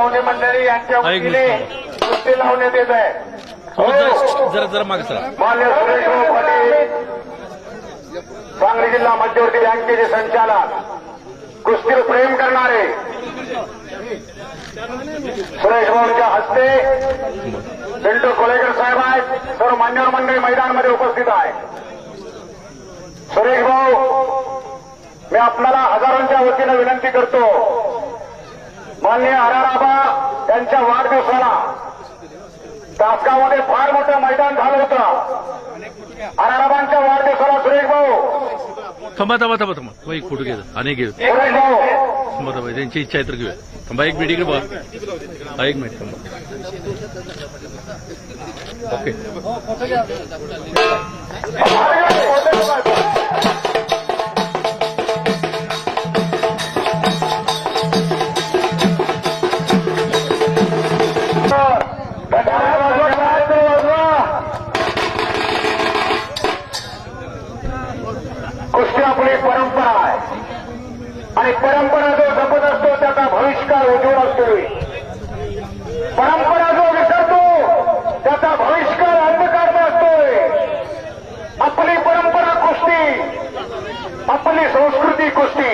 पाहुणे मंडळी यांच्या वतीने कुस्ती लावण्यात येत आहे. जरा मागे सर. मान्य सुरेश भाऊ पाटील सांगली जिल्हा मध्यवर्ती बँकेचे संचालक, कुस्तीवर प्रेम करणारे सुरेश भाऊंच्या हस्ते पिंटू कोलेकर साहेब आहेत. सर्व मान्यवर मंडळी मैदानामध्ये उपस्थित आहे. सुरेश भाऊ, मी आपल्याला हजारांच्या वतीनं विनंती करतो, मान्य हराराबा यांच्या वाढदिवसाला तासगावमध्ये फार मोठं मैदान झालं होतं. हराराबांच्या वाढदिवसाला सुरेश भाऊ थांबा. एक फोटो घ्यायचा आणि घेऊ. सुरेश भाऊ थांबा त्यांची इच्छा आहे तर घेऊया. थांबा एक मिनिट इकडे बघा. एक मिनिट थांबा. ओके. कुस्ती आपली परंपरा आहे आणि परंपरा जो जपत असतो त्याचा भविष्यकाळ उज्ज्वल असतो. परंपरा जो विसरतो त्याचा भविष्यकाळ अंधकार असतोय. आपली परंपरा कुस्ती, आपली संस्कृती कुस्ती.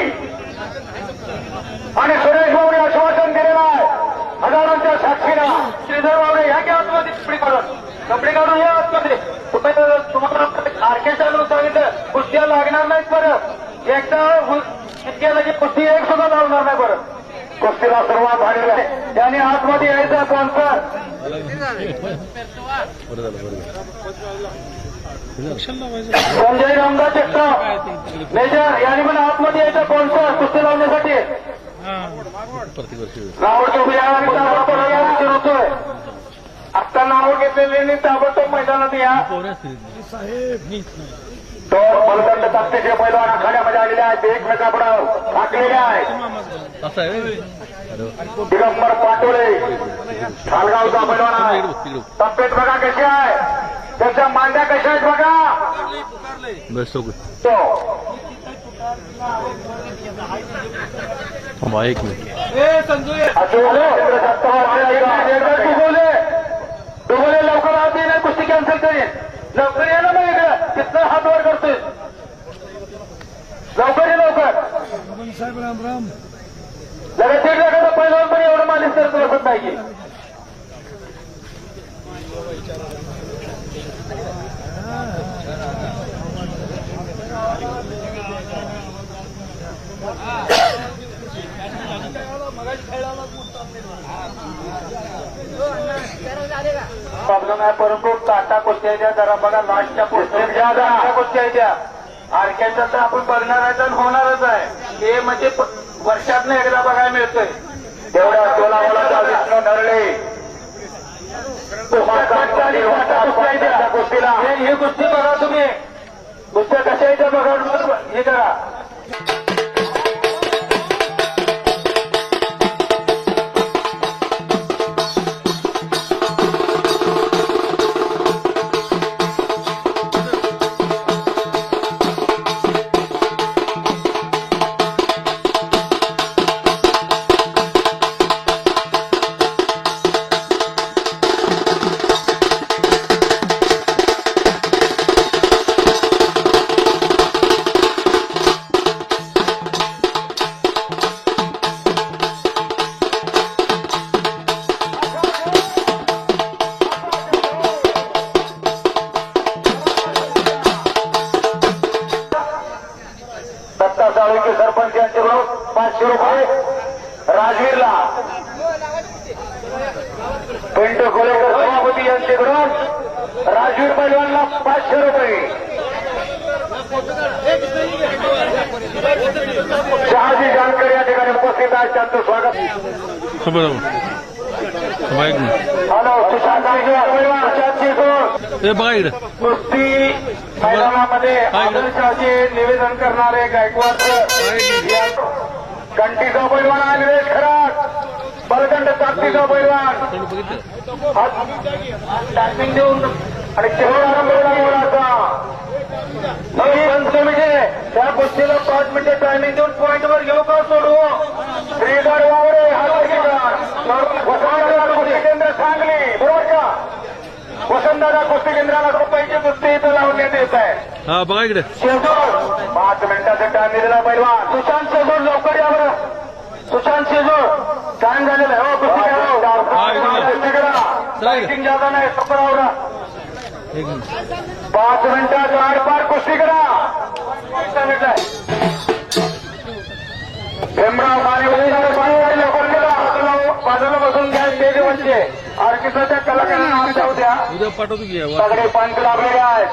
आणि सुरेश भाऊने आश्वासन दिलेलं आहे हजारांच्या साक्षीला. श्रीधर भाऊने ह्या की आतमध्ये कपडे काढून या आतमध्ये. तुम्हाला ऑर्केस्ट्राला सांगितलं कुस्त्या लागणार नाहीत. परत एकदा इतक्या लगे कुस्ती एक सुद्धा लावणार नाही. परत कुस्तीला सुरुवात झालेली आहे. त्याने आतमध्ये यायचं स्पॉन्सर संजय रामदास जगताप मेजर यांनी पण आतमध्ये यायचं स्पॉन्सर कुस्ती लावण्यासाठी. नाव उशीर होतोय. आत्ता नाव घेतलेले ताबडतोब मैदानात या. तो बलदंड ताकदीचे पैलवान आखाड्यामध्ये आलेले आहेत. एकमेकापुढे टाकलेले आहेत. दिगंबर पाटोळे खालगावचा पैलवान आहे. तब्येत बघा कशी आहे, त्याच्या मांड्या कशा आहेत बघा. एक मिनिट. डुबोले लवकर आत येईल. कुस्ती कॅन्सल करेल. लवकर या ना. मग इकडे तिथं हात वर करतोय. लवकर ये लवकर. साहेब राम राम. लगेच एक एखादा पहिला पण एवढं मालिश करत बसत नाही. प्रॉब्लेम आहे. परंतु टाटा कुस्त्या जरा बघा. लास्टच्या कुस्त्या द्या. आरक्याचा तर आपण बघणार आहे तर होणारच आहे. हे म्हणजे वर्षातनं एकदा बघायला मिळतंय. तेवढ्या टोलावाला विष्णू नरळे कुस्तीला ही कुस्ती बघा तुम्ही. कुस्त्या कशा येत्या बघा. हे करा. सरपंच यांच्याकडून 500 रुपये. राजवीरला पिंटू कोलेकर सभापती यांच्याकडून राजवीर पैलवानला 500 रुपये. शहाजी जानकर या ठिकाणी उपस्थित आहेत. त्यांचं स्वागत. हॅलो सुशांत बघा इकडे कुस्ती मैदानामध्ये आदर्शाचे निवेदन करणारे गायकवाड कंटीचा पैलवान आहे. निलेश खरात बलदंड ताकदीचा पैलवान टायमिंग देऊन आणि त्या कुस्तीला 5 मिनिटे टायमिंग देऊन पॉईंटवर घेऊ का सोडू. श्रीधर वावरे हा दादा कुस्ती केंद्राला रुपयाची कुस्ती इथं लावण्यात येत आहे. हा बघा इकडे. शेजूर 5 मिनिटाचा टाइम दिलेला पैलवान सुशांत शेजूर लवकर या बरं. सुशांत शेजूर टाइम झालेला आहे. हो कुस्ती करा. कुस्ती करा. लाइटिंग जादा नाही सफरावर 5 मिनिटात आरपार कुस्ती करा. भीमराव माने लवकर केला. बाजूला बसून घ्या. स्टेजवरचे ऑर्केस्ट्राच्या कलाकारांना नाव जाऊ द्या. उद्या पाठवतो की सगळे पंच लागलेले आहेत.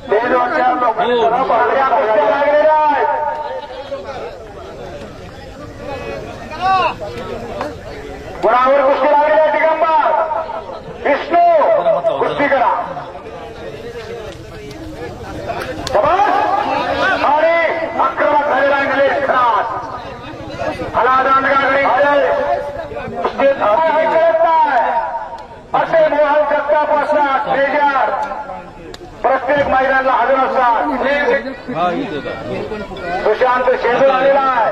स्टेजवरच्या लोकांना पागड्या कुस्त्या लागलेल्या आहेत. गुणावर कुस्ती लागलेली आहे. दिगंबर विष्णू कुस्ती करा. आणि आक्रमक झालेला इंग्लिश खास हला दांडगागडी असे मोहन जगतापासून मेजर प्रत्येक मैदानाला हजर असतात. हा इथे सुशांत शेजूर आलेला आहे.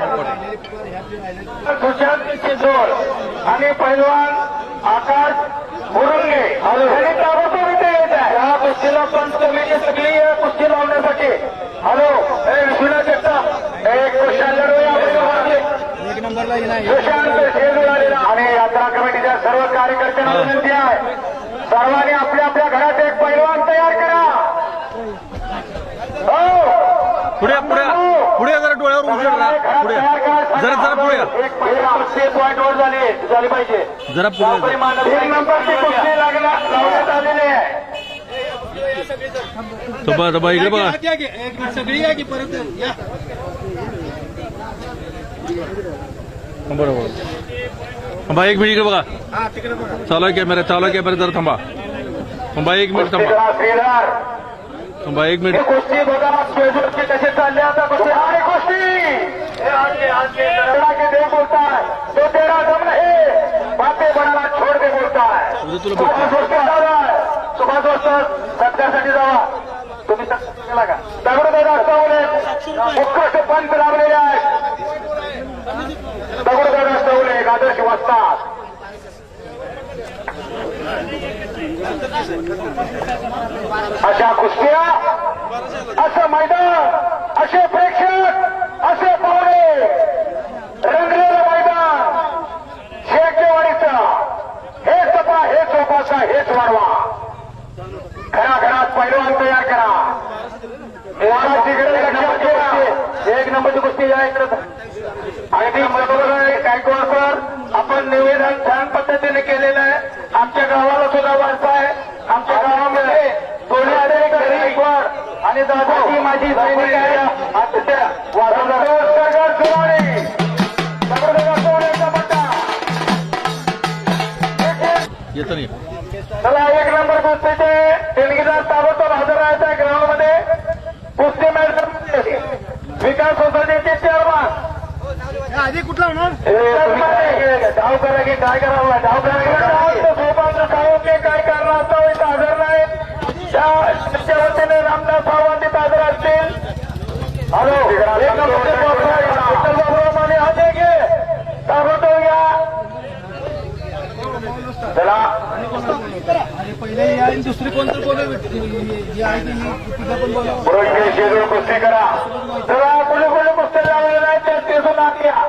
सुशांत शेजूर आणि पैलवान आकाश मुरुंगे यांनी ताबडतोब इथे येत आहे. या कुस्तीला पंच कमिटी सगळी कुस्ती लावण्यासाठी. हॅलो हे विश्वनाथ जगताप एक क्वेश्चन लढवूया. सुशांत शेजूर आलेला आणि यात्रा कमिटीच्या सर्व कार्यकर्त्यांना विनंती आहे सर्वांनी आपल्या आपल्या घरात एक पैलवान तयार करा. हो पुढे पुढे पुढे जरा डोळ्यावर उजेड पुढे जरा पुढे एक पॉईंट वर झाली पाहिजे. जरा पुढे एक नंबरची कुस्ती लावण्यात आलेली आहे. दबा इकडे बघा. सगळी या की परत या. बरोबर. थांबा 1 मिनिट इकडे बघा. हा तिकडे बघा. चालू आहे कॅमेरा जरा थांबा. थांबा 1 मिनिट कुस्ती थांबा. करा श्रीधर. थांबा 1 ही मिनिट. कुस्ती बघा शेजूरची कशी चालली आता कुस्ती. आणि कुस्ती तेरा के दे बोलता है तो तेरा दम नहीं बातें बनाना छोड़ दे बोलता है. उद्या तुला सुभाष भेटतो. वस्ते जावा. सुभाष वस्ते सत्यासाठी जावा. तुम्ही सत्य केला का. दगडूदादा चौले उत्कृष्ट पंच लावलेले आहेत. दगडूदादा चौले एक आदर्श वस्तात. अशा कुस्त्या असं मैदान असे प्रेक्षक असे पाहुणे रंगलेलं मैदान शेकेवाडीचं हेच तपा हेच चौपासा हेच वाढवा. घराघरात पैलवान तयार करा. एक नंबरची कुस्ती या इकडे. आणि ती गायकवाड सर आपण निवेदन छान पद्धतीने केलेलं आहे. आमच्या गावाला सुद्धा वारसा आहे. आमच्या गावामध्ये दोन्ही गायकवाड आणि दादाची माझी सैनिक आहे. आत्या येत नाही. चला 1 नंबर कुस्तीचे देणगीदार ताबडतोब हजर राहायचा आहे ग्राउंडमध्ये. कुस्ती मॅच विकास सोसायटीचे चेअरमन आधी कुठला होणार. धाव करा की काय करावं. धाव करा सोपांचं सांगू की काय कारणास्तव इथं हजर नाही. त्याच्या वतीने रामदास सावंत इथं हजर असतील. हॅलो एक नंबर माने हाते घे ताबडतोब घ्या. चला पहिले या आणि दुसरी कोणतं बोलत आहे पण बोला. पुरस्कार शेजूर कुस्ती करा. चला कुणी कुणी कुस्ती लावलेला आहे त्या तेथून आत घ्या.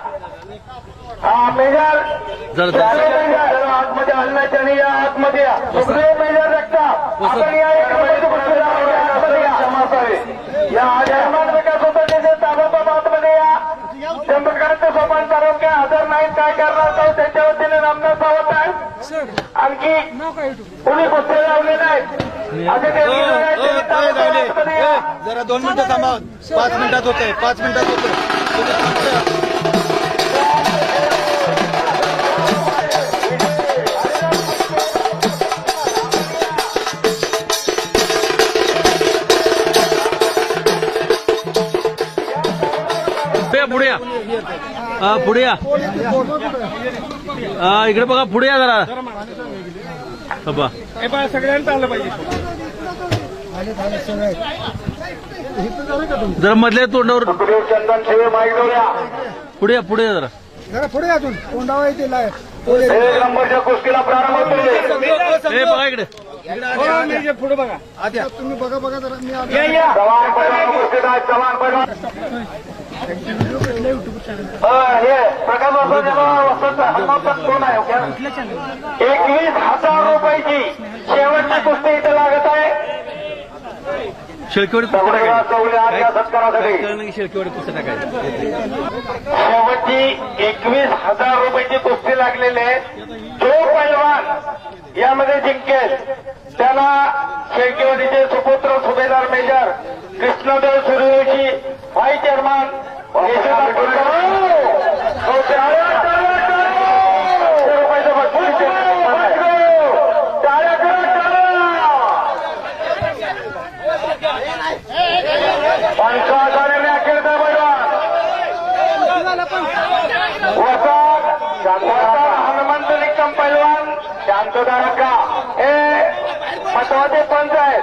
हा मेजर आतमध्ये हलण्याच्या आणि या आतमध्ये या. सुखदेव मेजर जगताप आपण या एक नंबरची कुस्ती लावलेली क्षमा असावी. या जयमान विकास सोसायटीचे ताबडतोब आतमध्ये या. चंद्रकांतचे सोपान तालुक्या हजर नाही काय करणार त्यांच्या वतीने रामदास सावंत आहे. आणखी कुणी कुस्ती लावले नाहीत. जरा 2 मिनिटं थांबा. 5 मिनिटात होत आहे. 5 मिनिटात होत आहे. पुढे या. पुढे या. इकडे बघा. पुढे या जरा. सगळ्यांना आलं पाहिजे. जरा मधल्या तोंडावर चंदन शिवे माईक पुढे या. पुढे या जरा. जरा पुढे अजून तोंडावा येते एक नंबरच्या कुस्तीला प्रारंभ होतोय. हे बघा इकडे पुढे बघा आद्या तुम्ही बघा बघा जरा मी आद्या जवान पैलवान कुस्तीत आहेत. जवान पैलवान हे प्रकाश वसंत हनुमंत कोण आहे ओके? 21,000 रुपयाची शेवटची कुस्ती इथे लागत आहे. शेळकेवाडी दगडूशेठ चौले आज या सत्कारासाठी कळलं की शेळकेवाडी पुस्तक टाकायचं शेवटची 21,000 रुपयाची कुस्ती लागलेली आहे. जो पैलवान यामध्ये जिंकेल त्याला शेळकेवाडीचे सुपुत्र Subedar major Krishnadev Suryavanshi vice chairman Hanumant Nikam पैलवान शांतदारका हे महत्वाचे पंच आहेत.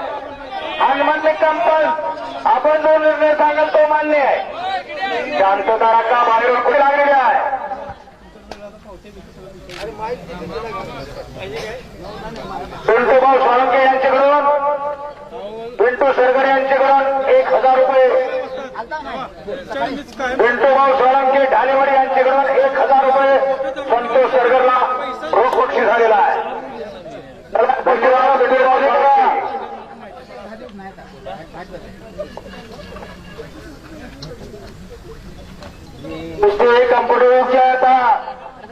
हनुमंत निकम पंच आपण जो निर्णय सांगाल तो मान्य आहे. शांतदारका बाहेरून पुढे लागलेली आहे. पिंटू भाऊ सोळंके यांच्याकडून पिंटू सरगरे यांच्याकडून 1,000 रुपये. पिंटू भाऊ सोळंके ढालेवाडी यांच्याकडून 1,000 रुपये संतोष सरगरला रोख बक्षीस झालेला आहे. धन्यवाद पिंटू भाऊ सोळंके. कुस्ती कम्प्युटरची आता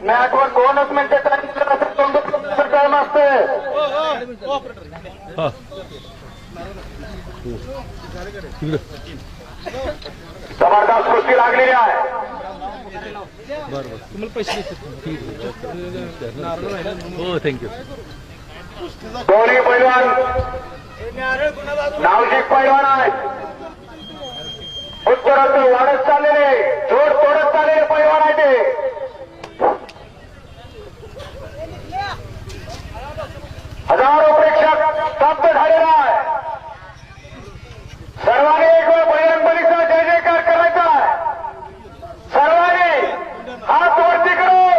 मॅचवर 2 मिनिटं टाइम असते. हा तिकडे जबरदस्त कुस्ती लागलेली आहे. बरं तुम्हाला पैसे हो थँक्यू. दोन्ही पैलवान नावजिक पैलवान आहेत. उत्तरात वाढत चाललेले जोड तोडत चाललेले पैलवान आहे ते. हजारो प्रेक्षक स्तब्ध झालेला आहे. सर्वांनी एक वेळ बजरंगबलीचा जय जयकार करायचा आहे. सर्वांनी हात वरती करून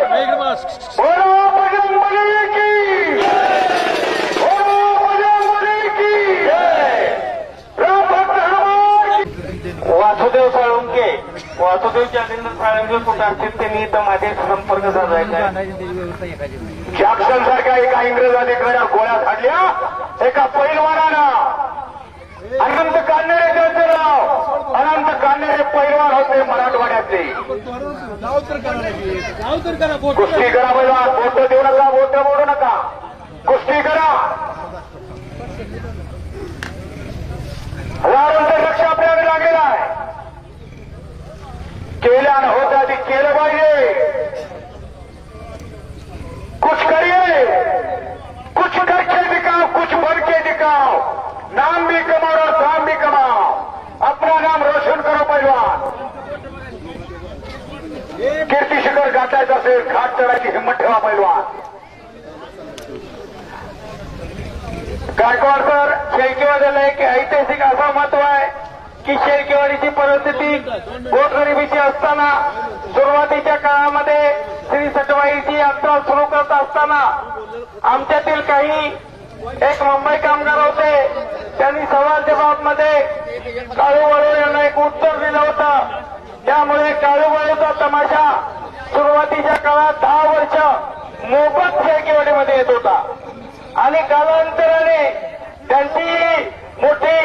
बोलो बजरंगबली की बोलो बजरंगबली की जय. राम भक्त हनुमान की. वासुदेव साळुंके वासुदेव जालिंदर साळुंके कुठे असतील त्यांनी इथं माझे संपर्क साधायचा आहे. जॅक्सन सारख्या एका इंग्रज अधिकाऱ्या गोळ्या झाडल्या एका पैलवानानं. अनंत कान्हेरे त्यांचे नाव. अनंत कान्हेरे पैलवान होते मराठवाड्यातले. कुस्ती करा पैलवान. बोट देऊ नका बोट मोडू नका. कुस्ती करा. हजारोंचं लक्ष आपल्याकडे लागलेलं आहे. केल्यानं होत आधी केलं पाहिजे. कुछ करिए कुछ करके दिखाओ कुछ बन के दिखाओ. नाम भी कमाओ और काम भी कमाओ. अपना नाम रोशन करो पैलवान. कीर्ती शिखर गाठायचं असेल घाट चढायची हिंमत ठेवा पैलवान. गायकवाड सर शेळकेवाडीला एक ऐतिहासिक असं महत्व आहे की शेळकेवाडीची परिस्थिती गोरगरिबीची असताना सुरुवातीच्या काळामध्ये श्री सटवाईची यात्रा सुरू करत असताना आमच्यातील काही एक मुंबई कामगार होते. त्यांनी सवाल जबाबमध्ये काळू वळू यांना एक उत्तर दिलं होतं. त्यामुळे काळू वळूचा तमाशा सुरुवातीच्या काळात 10 वर्ष मोफत शेळकेवाडीमध्ये येत होता आणि कालांतराने त्यांची मोठी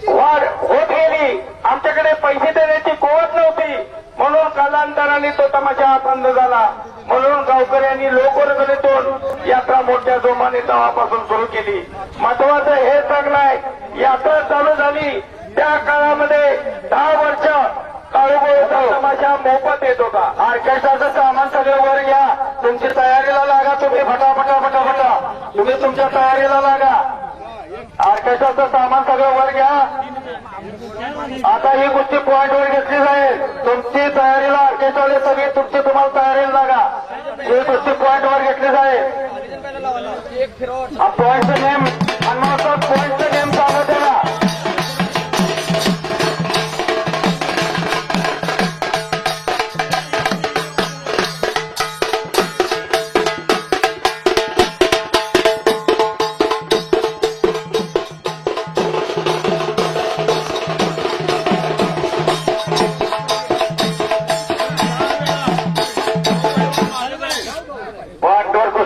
वाढ होत गेली. आमच्याकडे पैसे देण्याची कुवत नव्हती म्हणून कालांतराने तो तमाशा बंद झाला. म्हणून गावकऱ्यांनी लोकवर्गणीतून यात्रा मोठ्या जोमाने तेव्हापासून सुरू केली. महत्वाचं हे चांगलं आहे यात्रा चालू झाली त्या काळामध्ये 10 वर्ष काळूगोळीचा तमाशा मोफत येत होता. ऑर्केस्ट्राचं सामान सगळं वर घ्या. तुमची तयारीला लागा. तुम्ही फटाफटा तुम्ही तुमच्या तयारीला लागा. ऑर्केस्ट्राचं सामान सगळं वर घ्या. आता ही कुस्ती पॉईंटवर घेतली जाईल. तुमची तयारीला ऑर्केस्ट्राले सगळी तुमची तुम्हाला तयारीला लागा. ही कुस्ती पॉईंटवर घेतली जाईल. पॉईंटचं नेम हनुमान पॉईंटचं नेम सांगत द्या.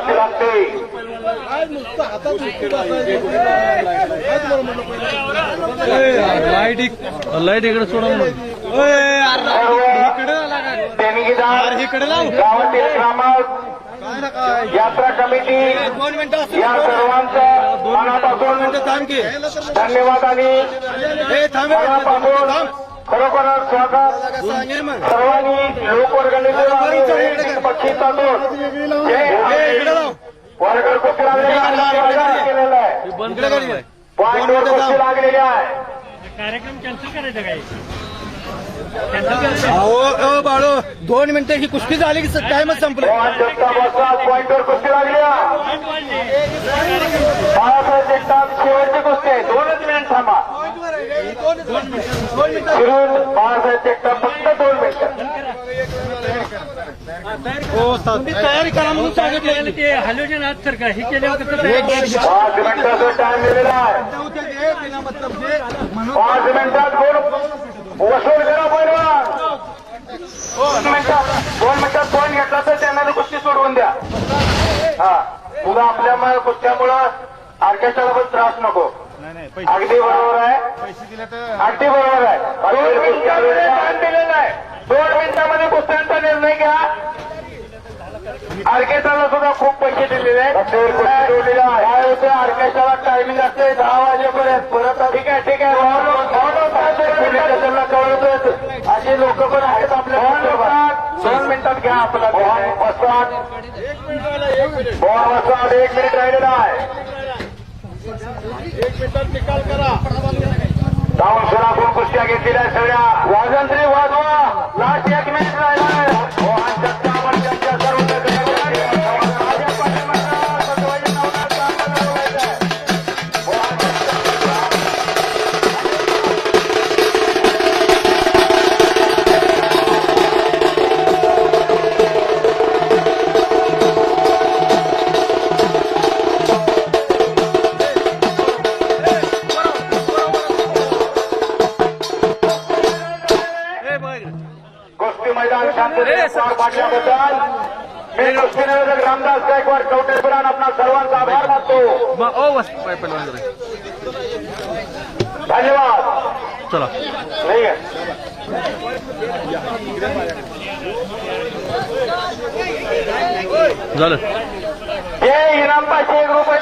करावी लागते. आज नुसतं हातात कुस्ती बसायची. काय तुम्हाला म्हटलं पहिलं? लाईट इकडे सोडा मग. देणगीदार गावातील ग्रामस्थ काय ना काय यात्रा कमिटी 2 मिनिटं असं या सर्वांचं मनापासून धन्यवाद आणि मनापासून खरोखरच स्वागत सांगेल मग सर्वांनी लोकवर्गणीतून आणि वैयक्तिक बक्षिसातून वर्गर कुस्ती केलेला आहे. पॉईंटवर कुस्ती लागलेली आहे. कार्यक्रम कॅन्सल करायचा काय? अहो बाळो 2 मिनिटं ही कुस्ती झाली की टाइमच संपलं. मोहन जगताप वाजता पॉईंटवर कुस्ती लागली आहे. बाळासाहेब जगताप शेवटची कुस्ती आहे. 2च मिनिट थांबा. फिरून बाळासाहेब जगताप फक्त 2 मिनिटं. तयारी करा म्हणून सांगितलं. ते हॅलोजन आज सर का हे केल्यावर कसं 5 मिनिटाचा टाइम दिलेला आहे. 5 मिनिटात गोल वसूल करा पैलवान. 2 मिनिटात पॉईंट घेतला तर त्यांना कुस्ती सोडवून द्या. हा उगा आपल्या कुस्त्यामुळं ऑर्केस्ट्राला पण त्रास नको. अगदी बरोबर आहे. अगदी बरोबर आहे. 2 मिनिटांमध्ये टाइम दिलेला आहे. 2 मिनिटांमध्ये कुस्त्यांचा निर्णय घ्या. ऑर्केस्ट्राला सुद्धा खूप पैसे दिलेले आहेत. काय होतं ऑर्केस्ट्राला टायमिंग असते 10 वाजेपर्यंत. परत ठीक आहे ठीक आहे पोलीस स्टेशनला कळवतोय. असे लोक पण आहेत आपल्या 2 मिनिटात घ्या आपला वसाहत 1 मिनिट राहिलेला आहे. 1 मिनिटात निकाल करा. धावून कुस्त्या घेतलेल्या सगळ्या वाजंत्री वाजवा. लास्ट 1 मिनिट राहिला आहे. मोहन जगताप आणि त्यांच्या सर्व कुस्ती मैदान शांततेने पार पाडल्याबद्दल मी कुस्तीनगर रामदास गायकवाड कवटेश्वरान आपला सर्वांचा आभार मानतो. धन्यवाद. चला ठीक आहे. झालं. हे इनाम 501 रुपये